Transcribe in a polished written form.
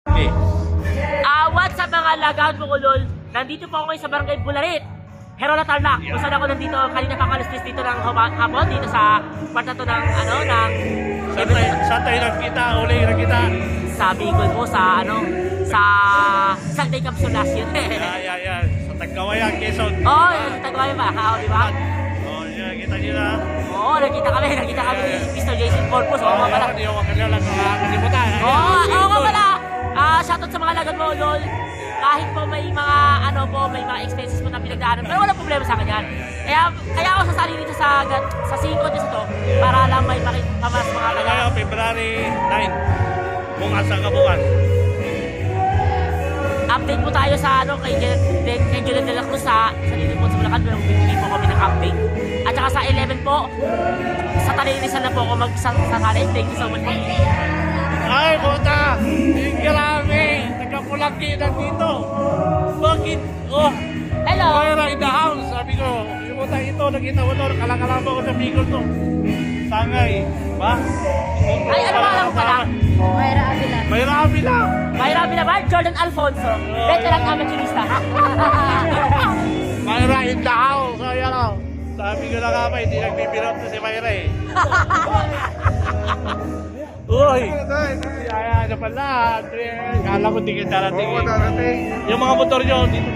Okay. What's up mga lagahan mo kulol? Nandito po ako ngayon sa Barangay Bularit, Herola Tarlac. Kung saan ako nandito, kanina pa kalis dito ng hapon, dito sa kwarta to ng, Saan tayo nagkita? Uli nagkita? sa Bicol po, sa Sunday Capsule last year. Yan. Sa Tagkawayan, Quezon. Oo, tagay ba? Di ba? Kita nyo na. Oo, nagkita kami ni Mr. Jason Corpus. Oo nga pala. Hindi ako kanilang kalimutan. Oo nga pala. Shoutout sa mga lagad mo, lol. Kahit po may mga expenses po na pinagdaanan, pero walang problema sa akin yan. Kaya ako sasali dito sa 5 contest to para lang may pamas mga Ngayon, February 9. Bukas ang kabukas. Update po tayo sa kay Julian de la Cruz sa dito po sa Bulacan. Bibigyan po kami ng camping. At saka sa 11 po, sa Talinisan na po ako magsasali. Thank you so much po. Ay, puta! Grabe! Taga-Pulaki na dito. Bakit? Oh! Hello! Mayra in the house. Sabi ko, yung puta ito, nakita mo ito, kalakalaban ko sa Bicol to. Sangay. Ba? Ay, ano ba alam ko pala? Mayra Avila. Mayra Avila. Mayra Avila ba? Jordan Alfonso. Veteran amateurista. Mayra in the house. Ayan o. Sabi ko na nga ba, hindi nagbibirot na si Mayra eh. Uy! Ay, ano pala? Kala ko di kita darating. Oo, darating. Yung mga motor nyo, dito.